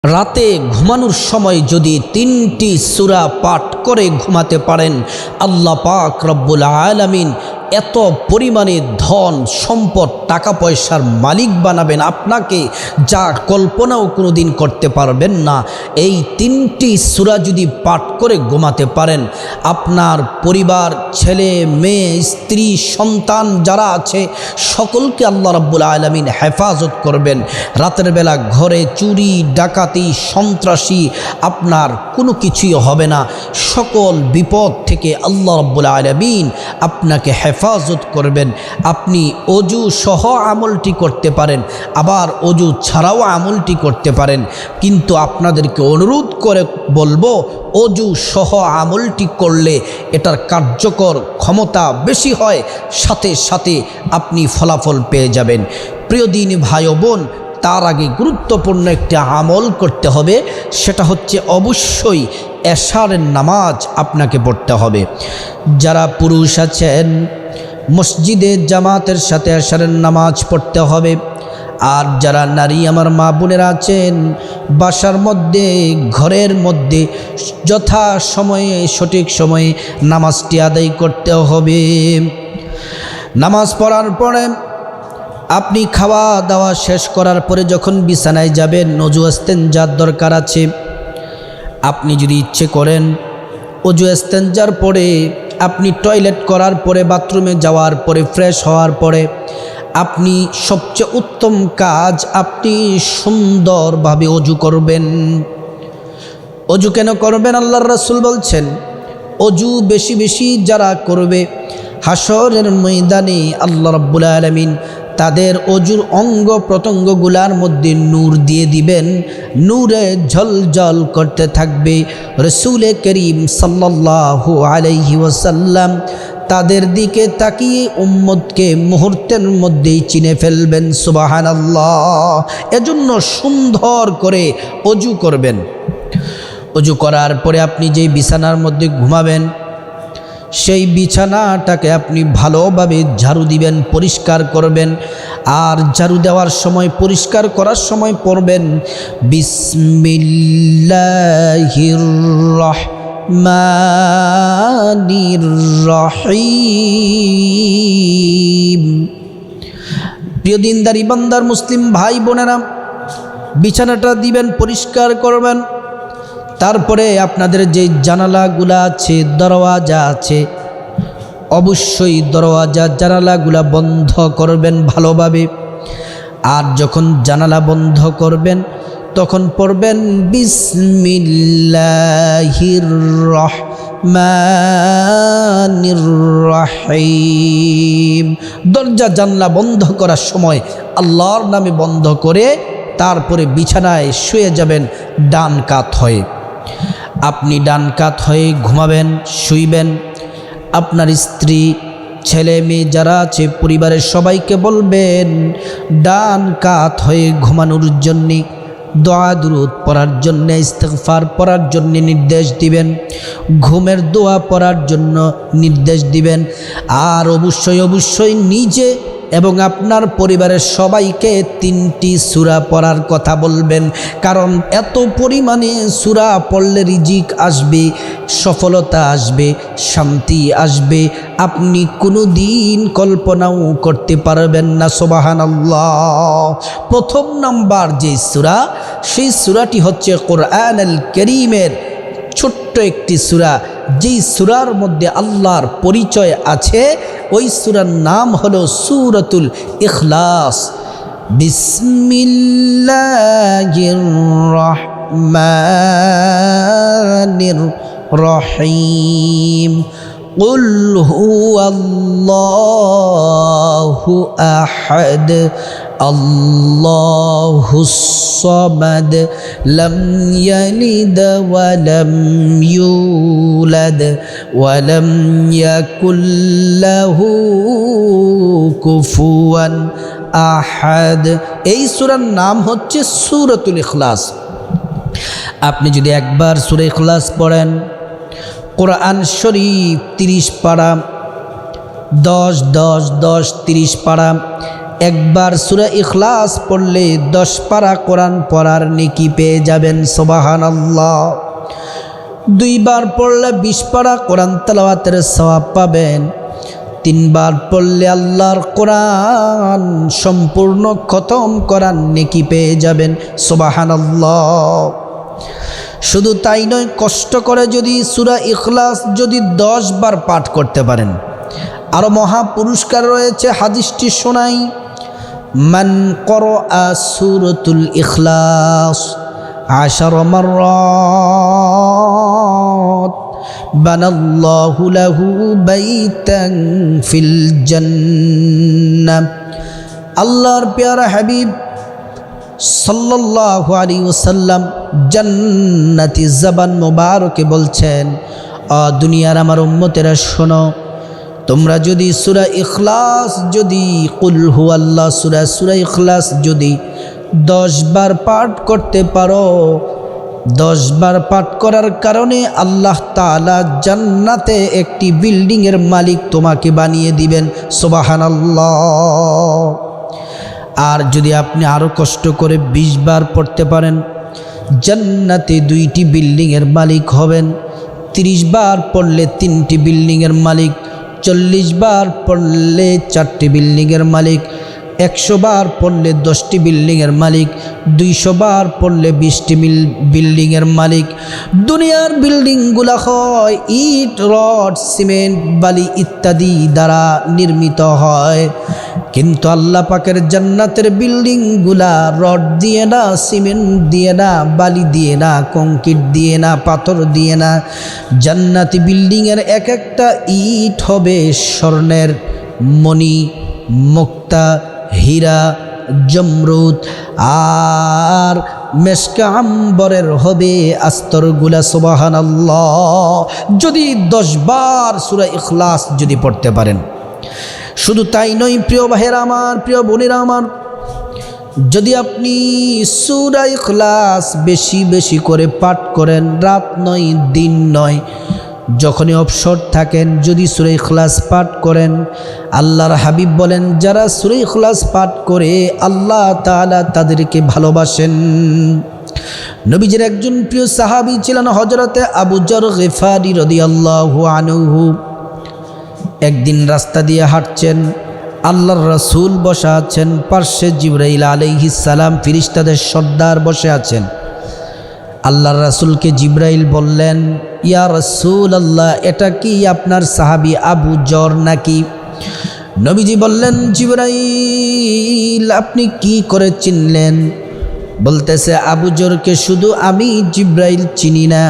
রাতে ঘুমানোর সময় যদি 3টি সূরা পাঠ করে ঘুমাতে পারেন, আল্লাহ পাক রব্বুল আলামিন এত পরিমাণে ধন সম্পদ টাকা পয়সার মালিক বানাবেন আপনাকে, যা কল্পনাও কোনো দিন করতে পারবেন না। এই 3টি সূরা যদি পাঠ করে ঘুমাতে পারেন, আপনার পরিবার, ছেলে মেয়ে, স্ত্রী, সন্তান যারা আছে সকলকে আল্লাহ রাব্বুল আলামিন হেফাজত করবেন। রাতের বেলা ঘরে চুরি ডাকাতি সন্ত্রাসী আপনার কোনো কিছুই হবে না। সকল বিপদ থেকে আল্লাহ রাব্বুল আলামিন আপনাকে হেফাজত করবেন। আপনি অজু সহ আমলটি করতে পারেন, আবার অজু ছাড়াও আমলটি করতে পারেন, কিন্তু আপনাদেরকে অনুরোধ করে বলবো অজু সহ আমলটি করলে এটার কার্যকর ক্ষমতা বেশি হয়, সাথে সাথে আপনি ফলাফল পেয়ে যাবেন। প্রিয় দিনী ভাই ও বোন, তার আগে গুরুত্বপূর্ণ একটি আমল করতে হবে, সেটা হচ্ছে অবশ্যই এশারের নামাজ আপনাকে পড়তে হবে। যারা পুরুষ আছেন মসজিদে জামাতের সাথে এশারের নামাজ পড়তে হবে, আর যারা নারী আমার মা বোনেরা আছেন বাসার মধ্যে ঘরের মধ্যে যথা সময়ে সঠিক সময়ে নামাজটি আদায় করতে হবে। নামাজ পড়ার পরে আপনি খাওয়া দাওয়া শেষ করার পরে যখন বিছানায় যাবেন, অজু ইস্তেনজার দরকার আছে। আপনি যদি ইচ্ছে করেন অজু ইস্তেনজার পরে আপনি টয়লেট করার পরে বাথরুমে যাওয়ার পরে ফ্রেশ হওয়ার পরে আপনি সবচেয়ে উত্তম কাজ আপনি সুন্দরভাবে অজু করবেন। অজু কেন করবেন? আল্লাহর রাসূল বলছেন অজু বেশি বেশি যারা করবে হাসরের ময়দানে আল্লাহ রাব্বুল আলামিন তাদের অজুর অঙ্গ প্রত্যঙ্গগুলার মধ্যে নূর দিয়ে দিবেন, নূরে ঝলঝল করতে থাকবে। রাসূল করিম সাল্লাল্লাহু আলাইহি ওয়াসাল্লাম তাদের দিকে তাকিয়ে উম্মতকে মুহূর্তের মধ্যেই চিনে ফেলবেন। সুবহানাল্লাহ। এজন্য সুন্দর করে অজু করবেন। অজু করার পরে আপনি যেই বিছানার মধ্যে ঘুমাবেন সেই বিছানাটাকে আপনি ভালোভাবে ঝাড়ু দিবেন, পরিষ্কার করবেন। আর ঝাড়ু দেওয়ার সময়, পরিষ্কার করার সময় পড়বেন বিসমিল্লাহির রহমানির রহিম। প্রিয় দিনদারি বান্দার মুসলিম ভাই বোনেরা, বিছানাটা দিবেন, পরিষ্কার করবেন। তারপরে আপনাদের যে জানালাগুলা আছে, দরওয়াজা আছে, অবশ্যই দরওয়াজা জানালাগুলা বন্ধ করবেন ভালোভাবে। আর যখন জানালা বন্ধ করবেন তখন পড়বেন বিসমিল্লাহির রহমানির রহিম। দরজা জানলা বন্ধ করার সময় আল্লাহর নামে বন্ধ করে তারপরে বিছানায় শুয়ে যাবেন ডান কাত হয়ে। আপনি ডান কাত হয়ে ঘুমাবেন, শুইবেন। আপনার স্ত্রী, ছেলে মেয়ে যারা আছে পরিবারের সবাইকে বলবেন ডান কাত হয়ে ঘুমানোর জন্যে, দোয়া দুরূদ পড়ার জন্যে, ইস্তিগফার পড়ার জন্য নির্দেশ দিবেন, ঘুমের দোয়া পড়ার জন্য নির্দেশ দিবেন। আর অবশ্যই অবশ্যই নিজে এবং আপনার পরিবারের সবাইকে 3টি সূরা পড়ার কথা বলবেন, কারণ এত পরিমাণে সূরা পড়লে রিজিক আসবে, সফলতা আসবে, শান্তি আসবে, আপনি কোনো দিন কল্পনাও করতে পারবেন না। সুবহানাল্লাহ। প্রথম নাম্বার যে সূরা, সেই সূরাটি হচ্ছে কোরআনুল কারীমের ছোট্ট একটি সূরা, যেই সূরার মধ্যে আল্লাহর পরিচয় আছে। ওই সূরার নাম হলো সূরাতুল ইখলাস। বিসমিল্লাহির রহমানির রহিম। কুল হুয়াল্লাহু আহাদ আল্লাহুস সামাদ লাম ইয়ালিদ ওয়া লাম ইউলাদ ওয়া লাম ইয়াকুল লাহু কুফুয়ান আহাদ। এই সূরার নাম হচ্ছে সূরাতুল ইখলাস। আপনি যদি একবার সূরা ইখলাস পড়েন, কোরআন শরীফ 30 পারা, 10 10 10 30 পারা, একবার সূরা ইখলাস পড়লে 10 পারা কোরআন পড়ার নেকি পেয়ে যাবেন, সুবহানাল্লাহ। 2 বার পড়লে 20 পারা কোরআন তেলাওয়াতের সওয়াব পাবেন। 3 বার পড়লে আল্লাহর কোরআন সম্পূর্ণ খতম করার নেকি পেয়ে যাবেন, সুবহানাল্লাহ। শুধু তাই নয়, কষ্ট করে যদি সূরা ইখলাস যদি 10 বার পাঠ করতে পারেন, আরও মহা পুরস্কার রয়েছে। হাদিসটি শোনাই, মান ক্বরাআ সূরাতুল ইখলাস 10 মাররাত বানাল্লাহু লাহু বাইতান ফিল জান্নাহ। আল্লাহর প্যারা হাবিব সাল্লাল্লাহু আলাইহি ওয়াসাল্লাম জান্নাতি জবান মোবারকে বলছেন, দুনিয়ার আমার উম্মতেরা শোনো, তোমরা যদি সূরা ইখলাস যদি কুল হুয়াল্লাহ সূরা ইখলাস যদি 10 বার পাঠ করতে পারো, 10 বার পাঠ করার কারণে আল্লাহ তাআলা জান্নাতে একটি বিল্ডিংয়ের মালিক তোমাকে বানিয়ে দিবেন, সুবহানাল্লাহ। আর যদি আপনি আরও কষ্ট করে 20 বার পড়তে পারেন, জান্নাতে 2টি বিল্ডিংয়ের মালিক হবেন। 30 বার পড়লে 3টি বিল্ডিংয়ের মালিক, 40 বার পড়লে 4টি বিল্ডিংয়ের মালিক, 100 বার পড়লে 10টি বিল্ডিংয়ের মালিক, 200 বার পড়লে 20টি বিল্ডিংয়ের মালিক। দুনিয়ার বিল্ডিংগুলো হয় ইট, রড, সিমেন্ট, বালি ইত্যাদি দ্বারা নির্মিত হয়, কিন্তু আল্লাহ পাকের জান্নাতের বিল্ডিংগুলা রড দিয়ে না, সিমেন্ট দিয়ে না, বালি দিয়ে না, কংক্রিট দিয়ে না, পাথর দিয়ে না। জান্নাতি বিল্ডিংয়ের এক একটা ইট হবে স্বর্ণের, মণি, মুক্তা, হীরা, জমরুদ আর মেশকা আম্বরের হবে আস্তরগুলা, সুবহানাল্লাহ। যদি 10 বার সূরা ইখলাস যদি পড়তে পারেন। শুধু তাই নয় প্রিয় ভাইয়েরা আমার, প্রিয় বোনেরা আমার, যদি আপনি সূরা ইখলাস বেশি বেশি করে পাঠ করেন, রাত নয় দিন নয়, যখনই অবসর থাকেন যদি সূরা ইখলাস পাঠ করেন, আল্লাহর হাবিব বলেন যারা সূরা ইখলাস পাঠ করে আল্লাহ তাআলা তাদেরকে ভালোবাসেন। নবীজির একজন প্রিয় সাহাবী ছিলেন হযরতে আবু যর গিফারি রাদিয়াল্লাহু আনহু। একদিন রাস্তা দিয়ে হাঁটছেন, আল্লাহর রাসূল বসা আছেন, পার্শ্বে জিবরাইল আলাইহিস সালাম ফেরেশতাদের সর্দার বসে আছেন। আল্লাহর রাসূলকে জিবরাইল বললেন, ইয়া রাসূলুল্লাহ, এটা কি আপনার সাহাবী আবু যর নাকি? নবীজি বললেন, জিবরাইল আপনি কি করে চিনলেন? বলতেছে, আবু যরকে শুধু আমি জিবরাইল চিনি না,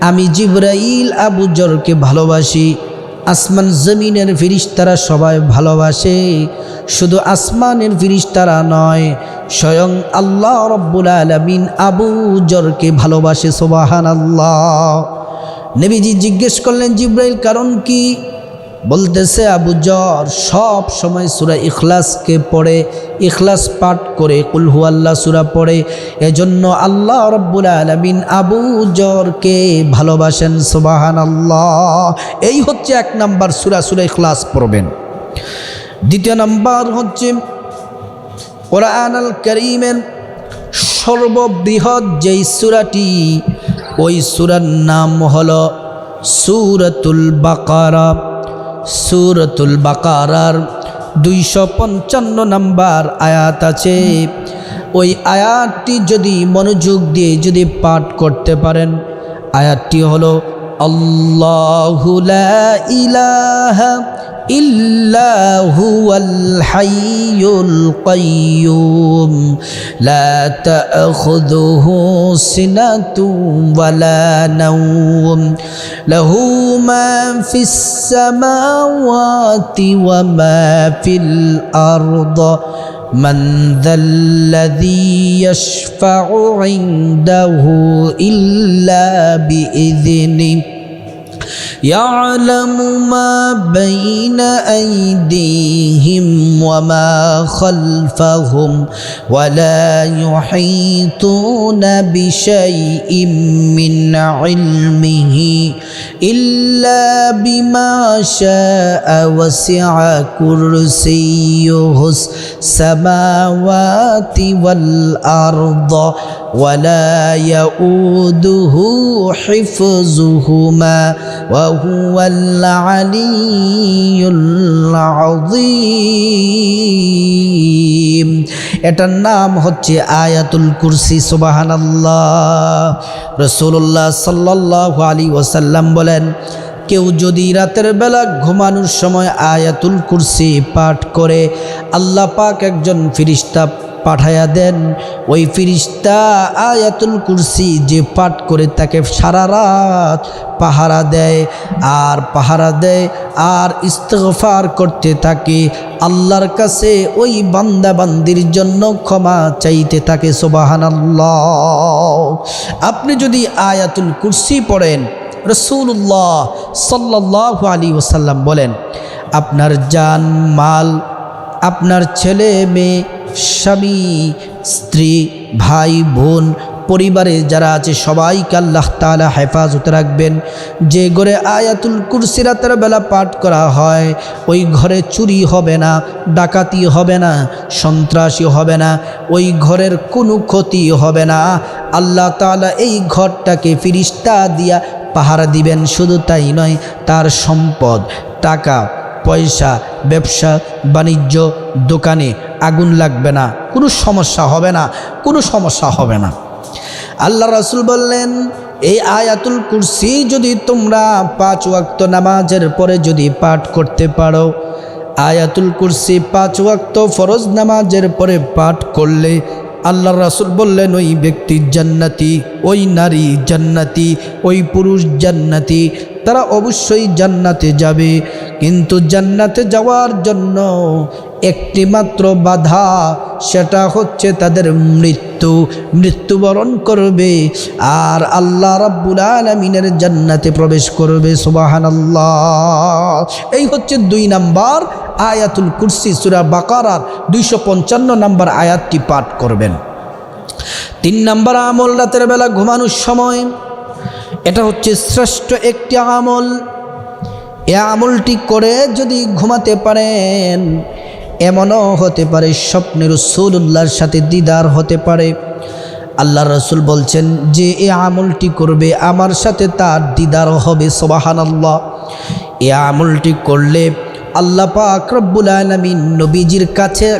আমি জিবরাইল আবু যরকে ভালোবাসি। আসমান জমিনের ফেরেশতারা সবাই ভালোবাসে, শুধু আসমানের ফেরেশতারা নয়, স্বয়ং আল্লাহ রব্বুল আলামিন আবু যরকে ভালোবাসে, সুবহানাল্লাহ। নবীজি জিজ্ঞেস করলেন, জিবরাইল কারণ কি? বলতেছে, আবু যর সব সময় সূরা ইখলাসকে পড়ে, ইখলাস পাঠ করে, কুল হুয়াল্লাহ সূরা পড়ে, এজন্য আল্লাহ রব্বুল আলামিন আবু যরকে ভালোবাসেন, সুবহানাল্লাহ। এই হচ্ছে 1 নাম্বার সূরা ইখলাস পড়বেন। 2 নাম্বার হচ্ছে কোরআনুল কারীমের সর্ববৃহৎ যেই সূরাটি, ওই সূরার নাম হলো সূরাতুল বাকারা। সূরাতুল বাকারার 255 নম্বর আয়াত আছে। ওই আয়াতটি যদি মনোযোগ দিয়ে যদি পাঠ করতে পারেন, আয়াতটি হলো আল্লাহু লা ইলাহা ইল্লা হুয়াল হাইয়ুল কাইয়্যুম লা তা'খুযুহু সিনাতুন ওয়ালা নাওম লাহু মা ফিস সামাওয়াতি ওয়া মা ফিল আরদ من ذا الذي يشفع عنده إلا بإذنه يعلم ما بين أيديهم وما خلفهم ولا يحيطون بشيء من علمه إلا بما شاء وسع كرسيه السماوات والأرض ولا يؤوده حفظهما وهو العلي العظيم এটার নাম হচ্ছে আয়াতুল কুরসি সুবহানাল্লাহ রাসূলুল্লাহ সাল্লাল্লাহু আলাইহি ওয়াসাল্লাম বলেন কেউ যদি রাতের বেলা ঘুমানোর সময় আয়াতুল কুরসি পাঠ করে আল্লাহ পাক একজন ফেরেশতা পাঠায়া দেন ওই ফেরেশতা আয়াতুল কুরসি যে পাঠ করে তাকে সারা রাত পাহারা দেয় আর ইস্তিগফার করতে থাকে আল্লাহর কাছে ওই বান্দা বান্দির জন্য ক্ষমা চাইতে থাকে সুবহানাল্লাহ আপনি যদি আয়াতুল কুরসি পড়েন রাসূলুল্লাহ সাল্লাল্লাহু আলাইহি ওয়াসাল্লাম বলেন আপনার জান মাল আপনার ছেলে মেয়ে স্বামী স্ত্রী ভাই বোন পরিবারে যারা আছে সবাইকে আল্লাহ তাআলা হেফাজতে রাখবেন যে ঘরে আয়াতুল কুরসি রাতের বেলা পাঠ করা হয় ওই ঘরে চুরি হবে না ডাকাতি হবে না সন্ত্রাসী হবে না ওই ঘরের কোনো ক্ষতি হবে না আল্লাহ তাআলা এই ঘরটাকে ফেরেশতা দিয়া পাহারা দিবেন শুধু তাই নয় তার সম্পদ টাকা পয়সা ব্যবসা বাণিজ্য দোকানে আগুন লাগবে না কোনো সমস্যা হবে না আল্লাহ রাসূল বললেন এই আয়াতুল কুরসি যদি তোমরা 5 ওয়াক্ত নামাজের পরে যদি পাঠ করতে পারো আয়াতুল কুরসি 5 ওয়াক্ত ফরজ নামাজের পরে পাঠ করলে আল্লাহ রাসূল বললেন ওই ব্যক্তি জান্নাতি ওই নারী জান্নাতি ওই পুরুষ জান্নাতি তারা অবশ্যই জান্নাতে যাবে কিন্তু জান্নাতে যাওয়ার জন্য একটি মাত্র বাধা সেটা হচ্ছে তাদের মৃত্যুবরণ করবে আর আল্লাহ রাব্বুল আলামিনের জান্নাতে প্রবেশ করবে সুবহানাল্লাহ এই হচ্ছে 2 নাম্বার আয়াতুল কুরসি সূরা বাকারার 255 নম্বর আয়াতটি পাঠ করবেন 3 নাম্বার আমল রাতের বেলা ঘুমানোর সময় এটা হচ্ছে শ্রেষ্ঠ একটি আমল এই আমলটি করে যদি ঘুমাতে পারেন এমনও হতে পারে স্বপ্নে রাসূলুল্লাহর সাথে দিদার হতে পারে আল্লাহ রাসূল বলছেন যে এই আমলটি করবে আমার সাথে তার দিদার হবে সুবহানাল্লাহ এই আমলটি করলে আল্লাহ পাক রব্বুল আলামিন নবীজির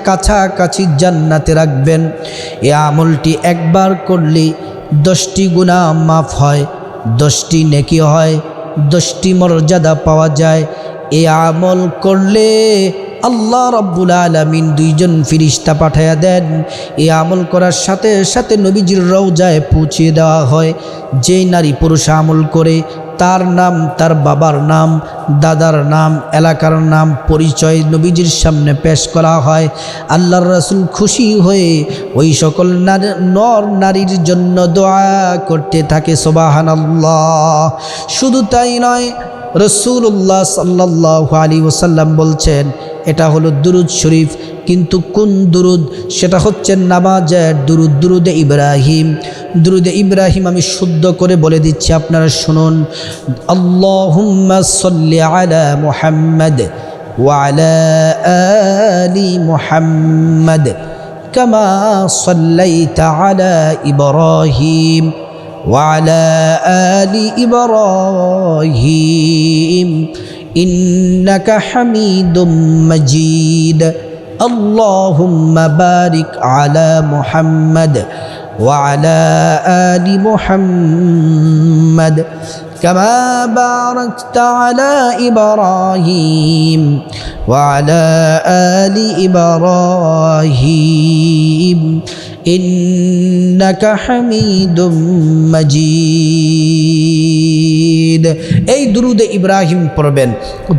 কাছাকাছি জান্নাতে রাখবেন এই আমলটি একবার করলে 10টি গুনাহ মাফ হয় 10টি নেকি হয় 10টি মর্যাদা পাওয়া যায় এই আমল করলে আল্লাহ রাব্বুল আলামিন 2 জন ফেরেশতা পাঠায়া দেন এই আমল করার সাথে সাথে নবীজির রওজায় পৌঁছে দেওয়া হয় যেই নারী পুরুষ আমল করে তার নাম তার বাবার নাম দাদার নাম এলাকার নাম পরিচয় নবীজির সামনে পেশ করা হয় আল্লাহর রাসূল খুশি হয়ে ওই সকল নর নারীর জন্য দোয়া করতে থাকে সুবহানাল্লাহ শুধু তাই নয় রাসূলুল্লাহ সাল্লাল্লাহু আলাইহি ওয়াসাল্লাম বলছেন এটা হলো দুরুদ শরীফ কিন্তু কোন দুরুদ সেটা হচ্ছে নামাজের দুরুদ দুরুদে ইব্রাহিম আমি শুদ্ধ করে বলে দিচ্ছি আপনারা শুনুন আল্লাহুম্মা সাল্লি আলা মুহাম্মাদ ওয়া আলা আলি মুহাম্মাদ কামা সাল্লাইতা আলা ইব্রাহিম ওয়া আলা আলি ইব্রাহিম إنك حميد مجيد اللهم بارك على محمد وعلى آل محمد كما باركت على إبراهيم وعلى آل إبراهيم إنك حميد مجيد এই দুরুদে ইব্রাহিম পড়বেন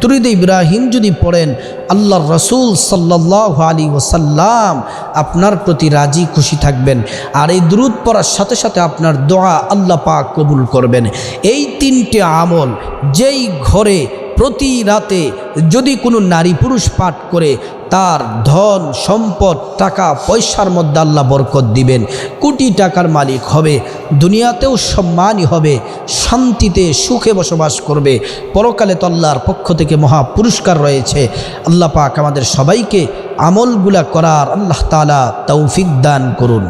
দুরুদে ইব্রাহিম যদি পড়েন আল্লাহর রাসূল সাল্লাল্লাহু আলাইহি ওয়াসাল্লাম আপনার প্রতি রাজি খুশি থাকবেন আর এই দুরুদ পড়ার সাথে সাথে আপনার দোয়া আল্লাহ পাক কবুল করবেন এই 3 তিনটে আমল যেই ঘরে প্রতি রাতে যদি কোনো নারী পুরুষ পাঠ করে তার ধন সম্পদ টাকা পয়সার মধ্যে আল্লাহ বরকত দিবেন, কোটি টাকার মালিক হবে, দুনিয়াতেও সম্মানই হবে, শান্তিতে সুখে বসবাস করবে, পরকালে তো আল্লাহর পক্ষ থেকে মহা পুরস্কার রয়েছে। আল্লাহ পাক আমাদের সবাইকে আমলগুলা করার আল্লাহ তাআলা তৌফিক দান করুন।